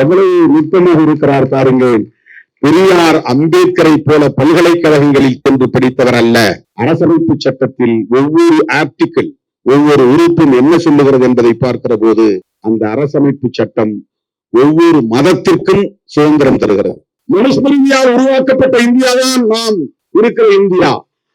எவ்வளவு நுட்பமாக இருக்கிறார் பாருங்கள். பெரியார் அம்பேத்கரை போல பல்கலைக்கழகங்களில் சென்று படித்தவர் அல்ல. அரசமைப்பு சட்டத்தில் ஒவ்வொரு ஆர்டிக்கிள், ஒவ்வொரு உறுப்பும் என்ன சொல்லுகிறது என்பதை பார்க்கிற போது அந்த அரசமைப்பு சட்டம் ஒவ்வொரு மதத்திற்கும் சுதந்திரம் தருகிறது. மனுஸ்மிருதியால் உருவாக்கப்பட்ட இந்தியாதான் நாம் இருக்கிற இந்தியா.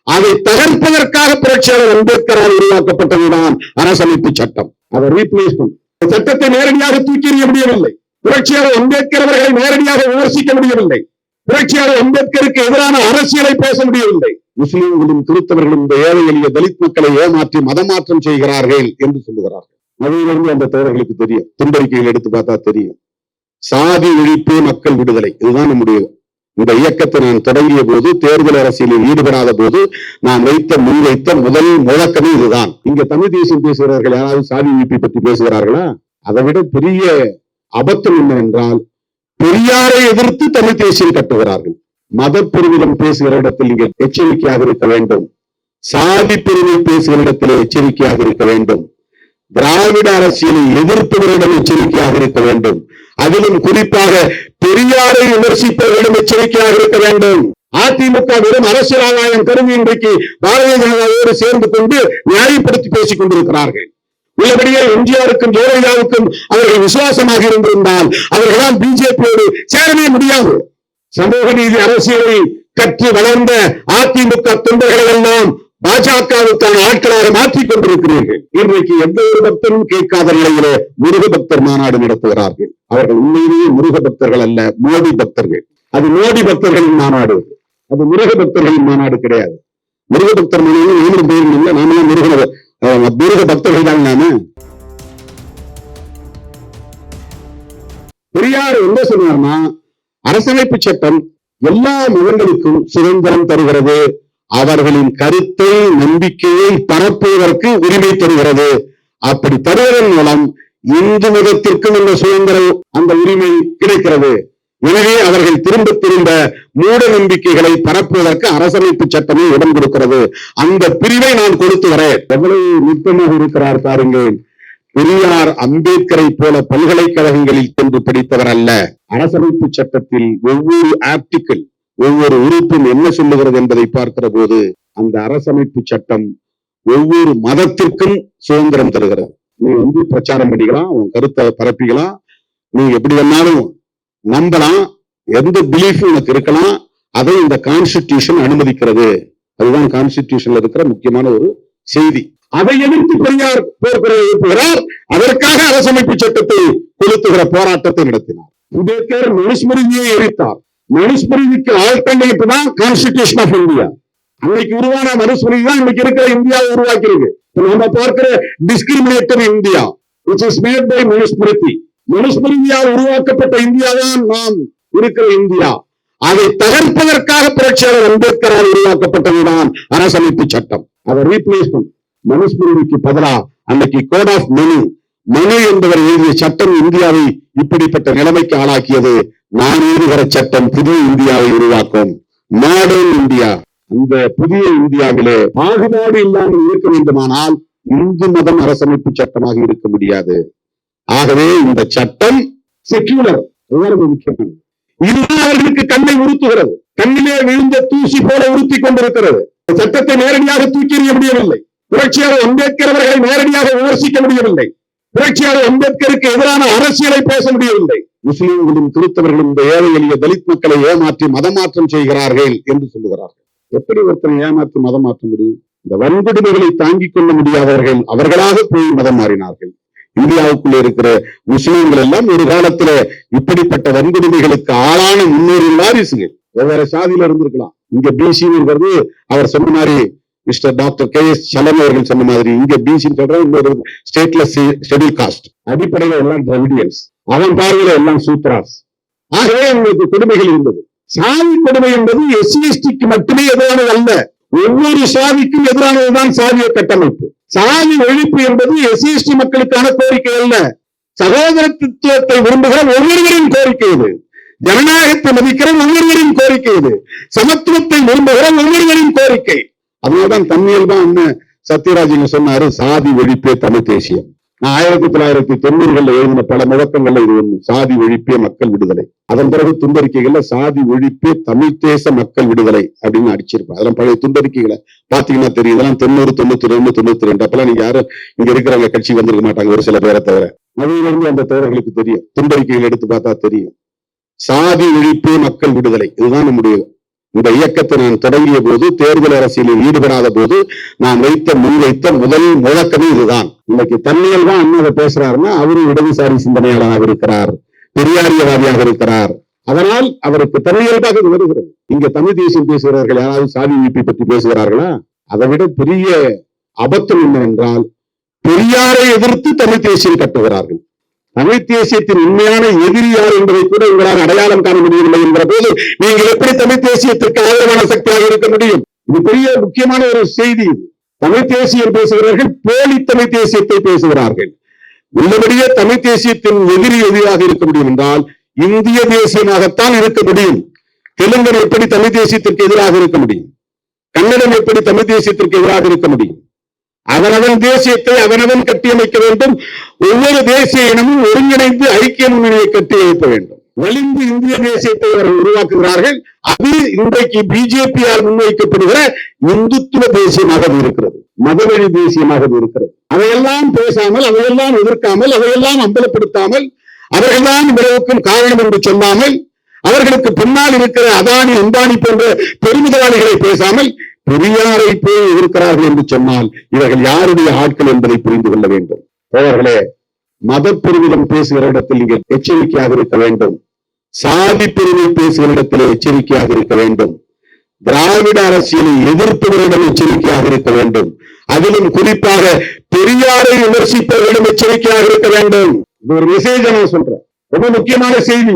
அதை தகர்ப்பதற்காக புரட்சியாளர் அம்பேத்கரால் உருவாக்கப்பட்டதுதான் அரசமைப்பு சட்டம். அதை ரீப்ளேஸ் பண்ண சட்டத்தை நேரடியாக தூக்கி எறிய முடியவில்லை. புரட்சியாளர் அம்பேத்கர் அவர்களை நேரடியாக விமர்சிக்க முடியவில்லை. புரட்சியாளர் அம்பேத்கருக்கு எதிரான அரசியலை பேச முடியவில்லை. முஸ்லிம்களும் கிறிஸ்தவர்களும் இந்த ஏழை எளிய தலித் மக்களை ஏமாற்றி மதமாற்றம் செய்கிறார்கள் என்று சொல்லுகிறார்கள். அதிலிருந்து அந்த தோழர்களுக்கு தெரியும். துண்டறிக்கைகள் எடுத்து பார்த்தா தெரியும். சாதி ஒழிப்பு, மக்கள் விடுதலை, இதுதான் நம்முடைய இந்த இயக்கத்தை நான் தொடங்கிய போது, தேர்தல் அரசியலில் ஈடுபடாத போது நான் முன்வைத்த முதல் முழக்கமே இதுதான். இங்க தமிழ் தேசியம் பேசுகிறார்கள் யாராவது சாதி ஒழிப்பை பற்றி பேசுகிறார்களா? அதை விட பெரிய அபத்தம் என்னவென்றால், பெரியாரை எதிர்த்து தமிழ் தேசியம் கட்டுகிறார்கள். மத பெருமிதம் பேசுகிற இடத்தில் நீங்கள் எச்சரிக்கையாக இருக்க வேண்டும். சாதி பெருமை பேசுகிற இடத்தில் எச்சரிக்கையாக இருக்க வேண்டும். திராவிட அரசியலை எதிர்ப்பவரிடம் எச்சரிக்கையாக இருக்க வேண்டும். அதிலும் குறிப்பாக பெரியாரை விமர்சிப்பவரிடம் எச்சரிக்கையாக இருக்க வேண்டும். அதிமுக வெறும் அரசியல் ஆதாயம் கருதி இன்றைக்கு பாரதிய ஜனதாவோடு சேர்ந்து கொண்டு நியாயப்படுத்தி பேசிக் கொண்டிருக்கிறார்கள். உள்ளபடியே எம்ஜிஆருக்கும் ஜெயலலிதாவுக்கும் அவர்கள் விசுவாசமாக இருந்திருந்தால் அவர்களால் பிஜேபியோடு சேரவே முடியாது. சமூக நீதி அரசியலை கற்று வளர்ந்த அதிமுக தொண்டர்கள் எல்லாம் பாஜகவுக்கான ஆட்களாக மாற்றிக் கொண்டிருக்கிறீர்கள். இன்றைக்கு எந்த ஒரு பக்தரும் கேட்காத நிலையிலே முருக பக்தர் மாநாடு நடத்துகிறார்கள். அவர்கள் உண்மையிலேயே முருக பக்தர்கள் அல்ல, மோடி பக்தர்கள். அது மோடி பக்தர்களின் மாநாடு, அது முருக பக்தர்களின் மாநாடு கிடையாது. முருக பக்தர் மாநாடு நாமளும் பேரும் இல்லை, நாமளும் முருக பக்தர்கள் தான். நாம பெரியார் என்ன சொன்னார்னா, அரசமைப்பு சட்டம் எல்லா மதங்களுக்கும் சுதந்திரம் தருகிறது, அவர்களின் கருத்தை நம்பிக்கையை பரப்புவதற்கு உரிமை தருகிறது. அப்படி தருவதன் மூலம் இந்து மதத்திற்கும் இந்த சுதந்திரம், அந்த உரிமை கிடைக்கிறது. எனவே அவர்கள் திரும்ப திரும்ப மூட நம்பிக்கைகளை பரப்புவதற்கு அரசமைப்பு சட்டமே இடம் கொடுக்கிறது. அந்த பிரிவை நான் கொடுத்து வரேன். எவ்வளவு நுட்பமாக இருக்கிறார் பாருங்கள். பெரியார் அம்பேத்கரை போல பல்கலைக்கழகங்களில் சென்று படித்தவர் அல்ல. அரசமைப்பு சட்டத்தில் ஒவ்வொரு ஆர்டிக்கிள், ஒவ்வொரு உறுப்பும் என்ன சொல்லுகிறது என்பதை பார்க்கிற போது அந்த அரசமைப்பு சட்டம் ஒவ்வொரு மதத்திற்கும் சுதந்திரம் தருகிறது. நீ பிரச்சாரம் பண்ணிக்கலாம், உன் கருத்தை பரப்பிக்கலாம், நீ எப்படி வேணாலும் நம்பலாம், எந்த பிலீஃப் உனக்கு இருக்கலாம், அதை இந்த கான்ஸ்டிடியூஷன் அனுமதிக்கிறது. அதுதான் கான்ஸ்டிடியூஷன்ல இருக்கிற முக்கியமான ஒரு செய்தி. அதை எதிர்த்து பெரியார் போர்க்குரல் எழுப்புகிறார். அதற்காக அரசமைப்பு சட்டத்தை கொளுத்துகிற போராட்டத்தை நடத்தினார். அம்பேத்கர் மனுஸ்மிருதியை எரித்தார். மனுஸ்மிருதிக்கு ஆல்டர்னேட் தான் கான்ஸ்டிடியூஷன் ஆஃப் இந்தியா. அன்னைக்கு உருவான மனுஸ்மிருதி தான் இன்னைக்கு இருக்கிற இந்தியாவை உருவாக்கிருக்கு. நம்ம பார்க்கிற discriminatory India which is made by Manusmriti. மனுஸ்மிருதியால் உருவாக்கப்பட்ட இந்தியா தான் நாம் இருக்கிற இந்தியா. அதை தகர்ப்பதற்காக புரட்சியாளர் அம்பேத்கரால் உருவாக்கப்பட்டதுதான் அரசமைப்பு சட்டம். அதை ரீப்ளேஸ் பண்ண மனுஸ்மிருதிக்கு பதிலா அன்னைக்கு கோட் ஆஃப் மனு என்பவர் எழுதிய சட்டம் இந்தியாவை இப்படிப்பட்ட நிலைமைக்கு ஆளாக்கியது. நான் எழுதுகிற சட்டம் புதிய இந்தியாவை உருவாக்கும், மாடர்ன் இந்தியா. அந்த புதிய இந்தியாவிலே பாகுபாடு இல்லாமல் இருக்க வேண்டுமானால் இந்து மதம் அரசமைப்பு சட்டமாக இருக்க முடியாது. ஆகவே இந்த சட்டம் செக்யூலர், முக்கியமானது. இதுதான் அவர்களுக்கு கண்ணை உறுத்துகிறது. கண்ணிலே விழுந்த தூசி போல உறுத்தி கொண்டிருக்கிறது. சட்டத்தை நேரடியாக தூக்கி எறிய முடியவில்லை. புரட்சியாளர் அம்பேத்கர் அவர்களை நேரடியாக விமர்சிக்க முடியவில்லை. புரட்சியாளர் அம்பேத்கருக்கு எதிரான அரசியலை பேச முடியவில்லை. முஸ்லிம்களும் கிறிஸ்தவர்களும் இந்த ஏழை எளிய தலித் மக்களை ஏமாற்றி மதமாற்றம் செய்கிறார்கள் என்று சொல்லுகிறார்கள். எப்படி ஒருத்தனை ஏமாற்றி மதம் மாற்ற முடியும்? இந்த வன்கொடுமைகளை தாங்கிக் கொள்ள முடியாதவர்கள் அவர்களாக போய் மதம் மாறினார்கள். இந்தியாவுக்குள்ள இருக்கிற முஸ்லிம்கள் எல்லாம் ஒரு காலத்துல இப்படிப்பட்ட வன்கொடுமைகளுக்கு ஆளான முன்னோரு வாரிசுகள். வெவ்வேறு சாதியில இருந்திருக்கலாம். இங்க பிசிங்கிறது அவர் சொன்ன மாதிரி மிஸ்டர் டாக்டர் கே.எஸ். சலம் அவர்கள் சொன்ன மாதிரி இங்க பிசின்னு சொல்ற இன்னொரு ஸ்டேட்ல ஷெட்யூல் காஸ்ட், அடிப்படையில எல்லாம் திராவிடியன்ஸ், அவன் பார்வையில எல்லாம் சூத்ராஸ். ஆகவே உங்களுக்கு கொடுமைகள் இருந்தது. சாதி கொடுமை என்பது எஸ்சி/எஸ்டிக்கு மட்டுமே எதிரானது அல்ல, ஒவ்வொரு சாதிக்கும் எதிரானதுதான் சாதிய கட்டமைப்பு. சாதி ஒழிப்பு என்பது எஸ்சி/எஸ்டி மக்களுக்கான கோரிக்கை அல்ல, சகோதரத்துவத்தை விரும்புகிற ஒவ்வொருவரின் கோரிக்கை இது. ஜனநாயகத்தை மதிக்கிற ஒவ்வொருவரின் கோரிக்கை இது. சமத்துவத்தை விரும்புகிற ஒவ்வொருவரின் கோரிக்கை. அதனால்தான் தன்னியல் தான் சத்யராஜ் சொன்னாரு, சாதி ஒழிப்பே தமிழ் தேசியம். நான் 1990 எழுதின பல முழக்கங்கள்ல இது ஒண்ணு, சாதி ஒழிப்பே மக்கள் விடுதலை. அதன் பிறகு துண்டறிக்கைகள்ல சாதி ஒழிப்பே தமிழ் தேச மக்கள் விடுதலை அப்படின்னு அடிச்சிருப்பேன். அதெல்லாம் பழைய துண்டறிக்கைகளை பாத்தீங்கன்னா தெரியும். இதெல்லாம் 90, 92, 92 அப்பெல்லாம் நீங்க யாரும் இங்க இருக்கிறவங்க கட்சி வந்திருக்க மாட்டாங்க, ஒரு சில பேரை தவிர. அதிலிருந்து அந்த தோழர்களுக்கு தெரியும், துண்டறிக்கைகள் எடுத்து பார்த்தா தெரியும். சாதி ஒழிப்பே மக்கள் விடுதலை, இதுதான் நம்முடைய இந்த இயக்கத்தை நான் தொடங்கிய போது, தேர்தல் அரசியலில் ஈடுபடாத போது நான் முன்வைத்த முதல் முழக்கமே இதுதான். இன்னைக்கு தன்னியல் தான் அண்ணன் பேசுறாருன்னா அவரும் இடதுசாரி சிந்தனையாளராக இருக்கிறார், பெரியாரியவாதியாக இருக்கிறார். அதனால் அவருக்கு தன்னியல்பாக இது வருகிறது. இங்க தமிழ் தேசியம் பேசுகிறார்கள், யாராவது சாதி ஒழிப்பை பற்றி பேசுகிறார்களா? அதை விட பெரிய அபத்தம் என்னவென்றால், பெரியாரை எதிர்த்து தமிழ் தேசியம் கட்டுகிறார்கள். தமிழ் தேசியத்தின் உண்மையான எதிரி யார் என்பதை கூட உங்களால் அடையாளம் காண முடியவில்லை என்கிற போது நீங்கள் எப்படி தமிழ் தேசியத்திற்கு ஆதரவான சக்தியாக இருக்க முடியும்? இது பெரிய முக்கியமான ஒரு செய்தி. தமிழ் தேசியம் பேசுகிறார்கள், போலி தமிழ் தேசியத்தை பேசுகிறார்கள். உள்ளபடியே தமிழ் தேசியத்தின் எதிராக இருக்க முடியும் என்றால் இந்திய தேசியமாகத்தான் இருக்க முடியும். தெலுங்கன் எப்படி தமிழ் தேசியத்திற்கு எதிராக இருக்க முடியும்? கன்னடம் எப்படி தமிழ் தேசியத்திற்கு எதிராக இருக்க முடியும்? அவனவன் தேசியத்தை அவனவன் கட்டியமைக்க வேண்டும். ஒவ்வொரு தேசிய இனமும் ஒருங்கிணைந்து ஐக்கிய முன்னணியை கட்டியமைக்க வேண்டும். வலிந்து இந்திய தேசியத்தை அவர்கள் உருவாக்குகிறார்கள். அது இன்றைக்கு பிஜேபியால் முன்வைக்கப்படுகிற இந்துத்துவ தேசியமாக இருக்கிறது, மதவெறி தேசியமாக இருக்கிறது. அதையெல்லாம் பேசாமல், அதையெல்லாம் எதிர்க்காமல், அதையெல்லாம் அம்பலப்படுத்தாமல், அவர்கள்தான் விளைவுக்கும் காரணம் என்று சொல்லாமல், அவர்களுக்கு பின்னால் இருக்கிற அதானி அம்பானி போன்ற பெருமிதவாளிகளை பேசாமல் பெரியாரை போய் எதிர்க்கிறார்கள் என்று சொன்னால் இவர்கள் யாருடைய ஆட்கள் என்பதை புரிந்து கொள்ள வேண்டும். அவர்களே, மத பெருமிதம் பேசுகிற இடத்தில் நீங்கள் எச்சரிக்கையாக இருக்க வேண்டும். சாதி பெருமை பேசுகிற இடத்தில் எச்சரிக்கையாக இருக்க வேண்டும். திராவிட அரசியலை எதிர்ப்பவர்களிடம் எச்சரிக்கையாக இருக்க வேண்டும். அதிலும் குறிப்பாக பெரியாரை விமர்சிப்பவர்களிடம் எச்சரிக்கையாக இருக்க வேண்டும். இது ஒரு மெசேஜ் நான் சொல்றேன், ரொம்ப முக்கியமான செய்தி.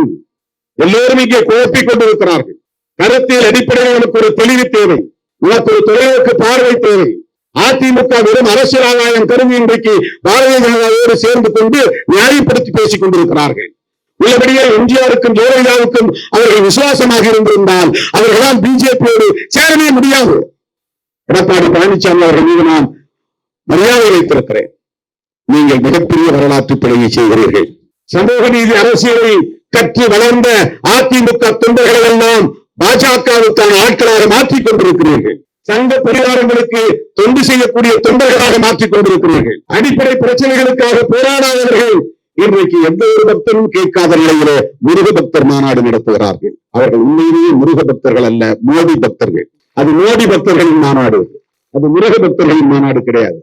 எல்லோரும் இங்கே குழப்பிக் கொண்டிருக்கிறார்கள். கருத்தியல் அடிப்படையில் எனக்கு ஒரு தெளிவு தேவை, உனக்கு ஒரு தொலைநோக்கு பார்வை தேவை. அதிமுக வெறும் அரசியல் ஆதாயம் கருதி இன்றைக்கு பாரதிய ஜனதாவோடு சேர்ந்து கொண்டு நியாயப்படுத்தி பேசிக் கொண்டிருக்கிறார்கள். உள்ளபடியே எம்ஜிஆருக்கும் ஜெயலலிதாவுக்கும் அவர்கள் விசுவாசமாக இருந்திருந்தால் அவர்களால் பிஜேபியோடு சேரவே முடியாது. எடப்பாடி பழனிசாமி அவர்கள் மீது நான் மரியாதை வைத்திருக்கிறேன். நீங்கள் மிகப்பெரிய வரலாற்று பிழையை செய்கிறீர்கள். சமூக நீதி அரசியலை கற்று வளர்ந்த அதிமுக தொண்டர்கள் எல்லாம் பாஜகவுக்கான ஆட்களாக மாற்றிக் கொண்டிருக்கிறீர்கள். சங்க பரிவாரங்களுக்கு தொண்டு செய்யக்கூடிய தொண்டர்களாக மாற்றிக் கொண்டிருக்கிறீர்கள். அடிப்படை பிரச்சனைகளுக்காக போராடாதவர்கள் இன்றைக்கு எந்த ஒரு பக்தரும் கேட்காத நிலையிலே முருக பக்தர் மாநாடு நடத்துகிறார்கள். அவர்கள் உண்மையிலேயே முருக பக்தர்கள் அல்ல, மோடி பக்தர்கள். அது மோடி பக்தர்களின் மாநாடு, அது முருக பக்தர்களின் மாநாடு கிடையாது.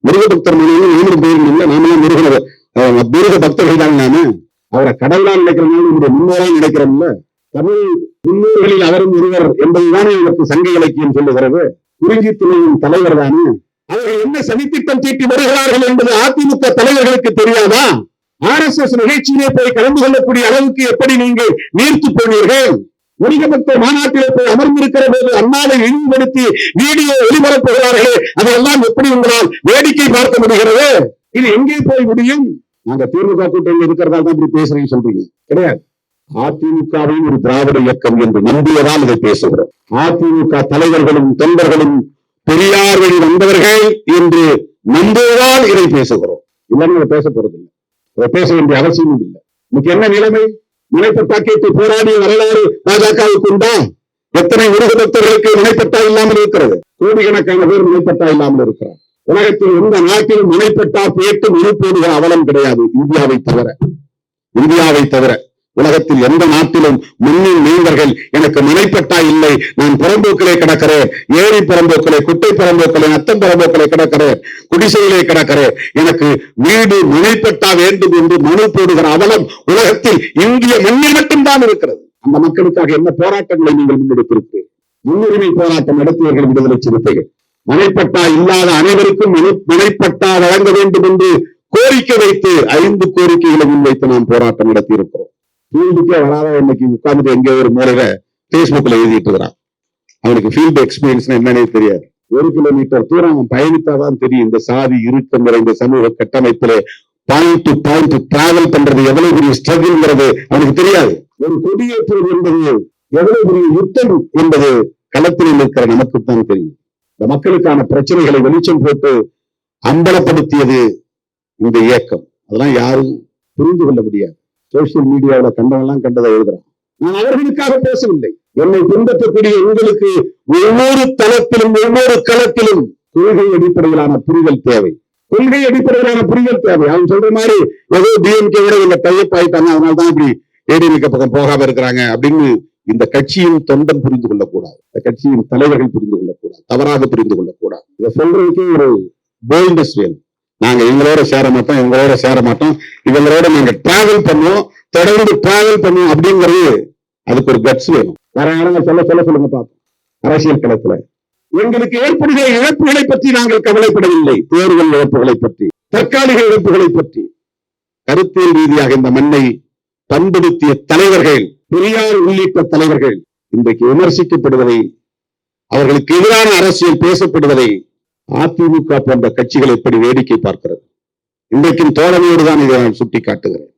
முருக பக்தர் மாநாடு நாமளும் போயிடும் இல்லை, நாமளும் முருக பக்தர்கள் தான். நாம அவரை கடவுளால் நினைக்கிறோம், நம்முடைய முன்னோரா நினைக்கிறோம்ல. தமிழ் முன்னோர்களில் அவரும் ஒருவர் என்பதுதானே எனக்கு சங்க இலக்கியம் சொல்லுகிறது. குறிஞ்சி துணையின் தலைவர் தானே. அவர்கள் என்ன சதித்திட்டம் தீட்டி வருகிறார்கள் என்பது அதிமுக தலைவர்களுக்கு தெரியாதா? RSS நிகழ்ச்சியிலே போய் கலந்து கொள்ளக்கூடிய அளவுக்கு எப்படி நீங்கள் நீர்த்து போனீர்கள்? முருகபக்தர் மாநாட்டிலே போய் அமர்ந்திருக்கிற போது அண்ணாவை இழிவுபடுத்தி வீடியோ ஒளிபரப்புகிறார்களே, அதையெல்லாம் எப்படி உங்களால் வேடிக்கை பார்க்க முடிகிறது? இது எங்கே போய் முடியும்? நாங்க திமுக கூட்டணி இருக்கிறதா தான் இப்படி பேசுறீங்க சொல்றீங்க, கிடையாது. அதிமுகவின் ஒரு திராவிட இயக்கம் என்று நம்பியதால் இதை பேசுகிறோம். அதிமுக தலைவர்களும் தொண்டர்களும் பெரியார் வழி வந்தவர்கள் என்று நம்புவதால் இதை பேசுகிறோம். இல்லைன்னு அதை பேச போறதில்லை, அதை பேச வேண்டிய அவசியமும் இல்லை. இன்னைக்கு என்ன நிலைமை? முனைப்பட்டா கேட்டு போராடிய வரலாறு பாஜகவுக்கு உண்டா? எத்தனை முருக பக்தர்களுக்கு முனைப்பட்டா இல்லாமல் இருக்கிறது? கோடிக்கணக்கான பேர் முனைப்பட்டா இல்லாமல் இருக்கிறார். உலகத்தில் எந்த நாட்டிலும் முனைப்பட்டா கேட்டு மனு போடுகிற அவலம் கிடையாது, இந்தியாவை தவிர. உலகத்தில் எந்த நாட்டிலும் முன்னின் மீனவர்கள் எனக்கு முனைப்பட்டா இல்லை, நான் புறம்போக்கிலே கிடக்கிறேன், ஏரி புறம்போக்கிலே, குட்டை புறம்போக்கிலே, நத்தம் புறம்போக்கிலே கிடக்கிறேன், குடிசையிலே கிடக்கிறேன், எனக்கு வீடு முனைப்பட்டா வேண்டும் என்று மனு போடுகிற அவலம் உலகத்தில் இந்திய மண்ணில் மட்டும்தான் இருக்கிறது. அந்த மக்களுக்காக என்ன போராட்டங்களை நீங்கள் முன்னெடுத்திருக்கிறீர்கள்? முன்னுரிமை போராட்டம் நடத்தியவர்கள் விடுதலை சிறுத்தைகள். மனைப்பட்டா இல்லாத அனைவருக்கும் மனைப்பட்டா வழங்க வேண்டும் என்று கோரிக்கை வைத்து 5 கோரிக்கைகளை முன்வைத்து நாம் போராட்டம் நடத்தி இருக்கிறோம். ஃபீல்டுக்கே வராத இன்னைக்கு உட்கார்ந்து எங்கே ஒரு மூலையில பேஸ்புக்ல எழுதிட்டு இருக்கிறான். அவனுக்கு ஃபீல்டு எக்ஸ்பீரியன்ஸ் என்னன்னே தெரியாது. 1 கிலோமீட்டர் தூரம் அவன் பயணித்தாதான் தெரியும் இந்த சாதி இறுக்கம் நிறைந்த சமூக கட்டமைப்பிலே பாயிண்ட் டு பாயிண்ட் டிராவல் பண்றது எவ்வளவு பெரிய ஸ்ட்ரகிள்ங்கிறது அவனுக்கு தெரியாது. ஒரு கொடியேற்றுவது என்பது எவ்வளவு பெரிய யுத்தம் என்பது களத்தில் இருக்கிற நமக்குத்தான் தெரியும். இந்த மக்களுக்கான பிரச்சனைகளை வெளிச்சம் போட்டு அம்பலப்படுத்தியது இந்த இயக்கம். அதெல்லாம் யாரும் புரிந்து கொள்ள முடியாது. சோசியல் மீடியாவில கண்டவெல்லாம் கண்டதை எழுதுறான். நான் அவர்களுக்காக பேசவில்லை. என்னை பின்பற்றக்கூடிய உங்களுக்கு ஒவ்வொரு தளத்திலும் ஒவ்வொரு களத்திலும் கொள்கை அடிப்படையிலான புரிதல் தேவை. கொள்கை அடிப்படையிலான புரிதல் தேவை. அவன் சொல்ற மாதிரி ஏதோ டிஎம்கே விட இவங்க டைப் ஆயிட்டாங்க, அதனால்தான் இப்படி ஏடிஎம்கே பக்கம் போகாம இருக்கிறாங்க அப்படின்னு இந்த கட்சியின் தொண்டன் புரிந்து கொள்ளக்கூடாது. இந்த கட்சியின் தலைவர்கள் புரிந்து கொள்ளக்கூடாது, தவறாக புரிந்து கொள்ளக்கூடாது. இதை சொல்றதுக்கே ஒரு போல்ட்னஸ் வேணும். நாங்க இவங்களோட சேர மாட்டோம், இவங்களோட சேர மாட்டோம், இவங்களோட நாங்க டிராவல் பண்ணுவோம், தொடர்ந்து டிராவல் பண்ணுவோம் அப்படிங்கிறது அதுக்கு ஒரு கட்ஸ் வேணும். வேற யாருங்க சொல்லுங்க பார்ப்போம். அரசியல் களத்துல எங்களுக்கு ஏற்படுகிற இழப்புகளை பற்றி நாங்கள் கவலைப்படவில்லை. தேர்தல் இழப்புகளை பற்றி, தற்காலிக இழப்புகளை பற்றி. கருத்தியல் ரீதியாக இந்த மண்ணை பண்படுத்திய தலைவர்கள், பெரியார் உள்ளிட்ட தலைவர்கள் இன்றைக்கு விமர்சிக்கப்படுவதை, அவர்களுக்கு எதிரான அரசியல் பேசப்படுவதை அதிமுக போன்ற கட்சிகள் எப்படி வேடிக்கை பார்க்கிறது. இன்றைக்கும் தோழமையோடு தான் இதை நான் சுட்டி காட்டுகிறேன்.